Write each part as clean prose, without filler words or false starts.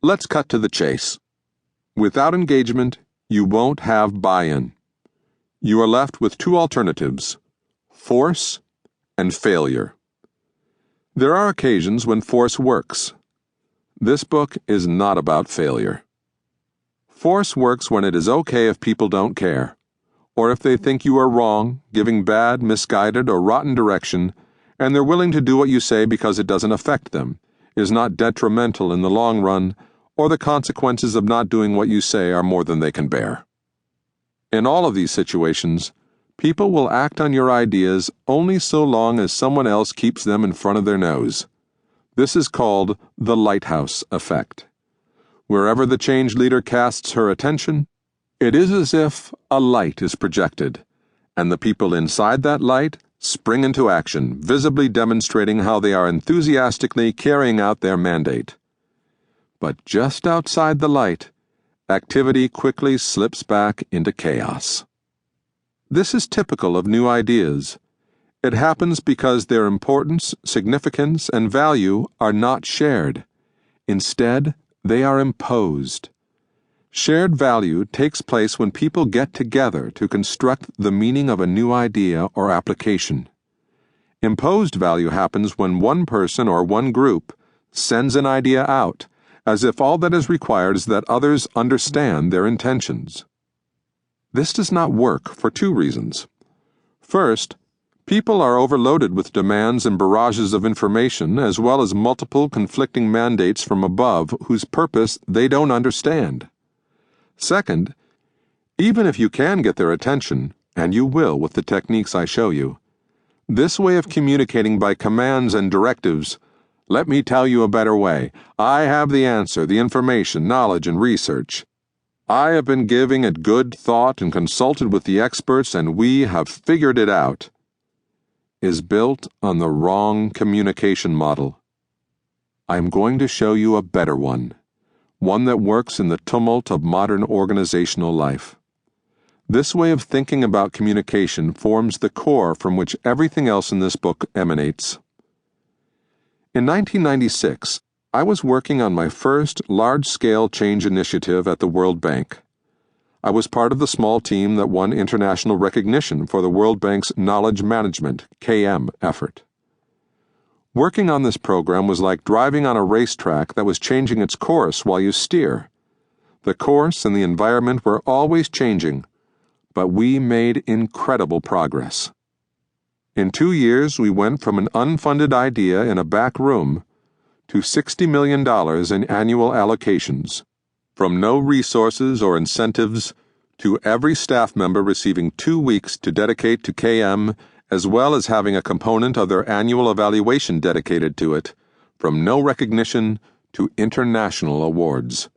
Let's cut to the chase. Without engagement, you won't have buy-in. You are left with two alternatives: force and failure. There are occasions when force works. This book is not about failure. Force works when it is okay if people don't care, or if they think you are wrong, giving bad, misguided, or rotten direction, and they're willing to do what you say because it doesn't affect them, is not detrimental in the long run, or the consequences of not doing what you say are more than they can bear. In all of these situations, people will act on your ideas only so long as someone else keeps them in front of their nose. This is called the lighthouse effect. Wherever the change leader casts her attention, it is as if a light is projected, and the people inside that light spring into action, visibly demonstrating how they are enthusiastically carrying out their mandate. But just outside the light, activity quickly slips back into chaos. This is typical of new ideas. It happens because their importance, significance, and value are not shared. Instead, they are imposed. Shared value takes place when people get together to construct the meaning of a new idea or application. Imposed value happens when one person or one group sends an idea out, as if all that is required is that others understand their intentions. This does not work for two reasons. First, people are overloaded with demands and barrages of information, as well as multiple conflicting mandates from above whose purpose they don't understand. Second, even if you can get their attention, and you will with the techniques I show you, this way of communicating by commands and directives, "Let me tell you a better way. I have the answer, the information, knowledge, and research. I have been giving it good thought and consulted with the experts, and we have figured it out," is built on the wrong communication model. I am going to show you a better one that works in the tumult of modern organizational life. This way of thinking about communication forms the core from which everything else in this book emanates. In 1996, I was working on my first large-scale change initiative at the World Bank. I was part of the small team that won international recognition for the World Bank's Knowledge Management, KM, effort. Working on this program was like driving on a racetrack that was changing its course while you steer. The course and the environment were always changing, but we made incredible progress. In 2 years, we went from an unfunded idea in a back room to $60 million in annual allocations, from no resources or incentives to every staff member receiving 2 weeks to dedicate to KM, as well as having a component of their annual evaluation dedicated to it, from no recognition to international awards.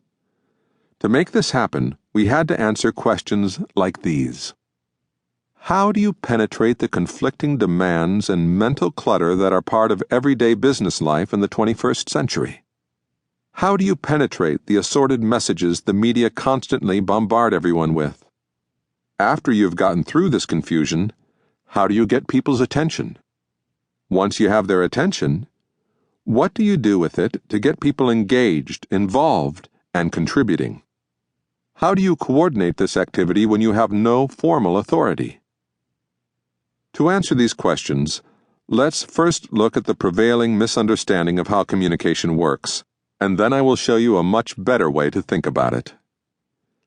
To make this happen, we had to answer questions like these. How do you penetrate the conflicting demands and mental clutter that are part of everyday business life in the 21st century? How do you penetrate the assorted messages the media constantly bombard everyone with? After you've gotten through this confusion, how do you get people's attention? Once you have their attention, what do you do with it to get people engaged, involved, and contributing? How do you coordinate this activity when you have no formal authority? To answer these questions, let's first look at the prevailing misunderstanding of how communication works, and then I will show you a much better way to think about it.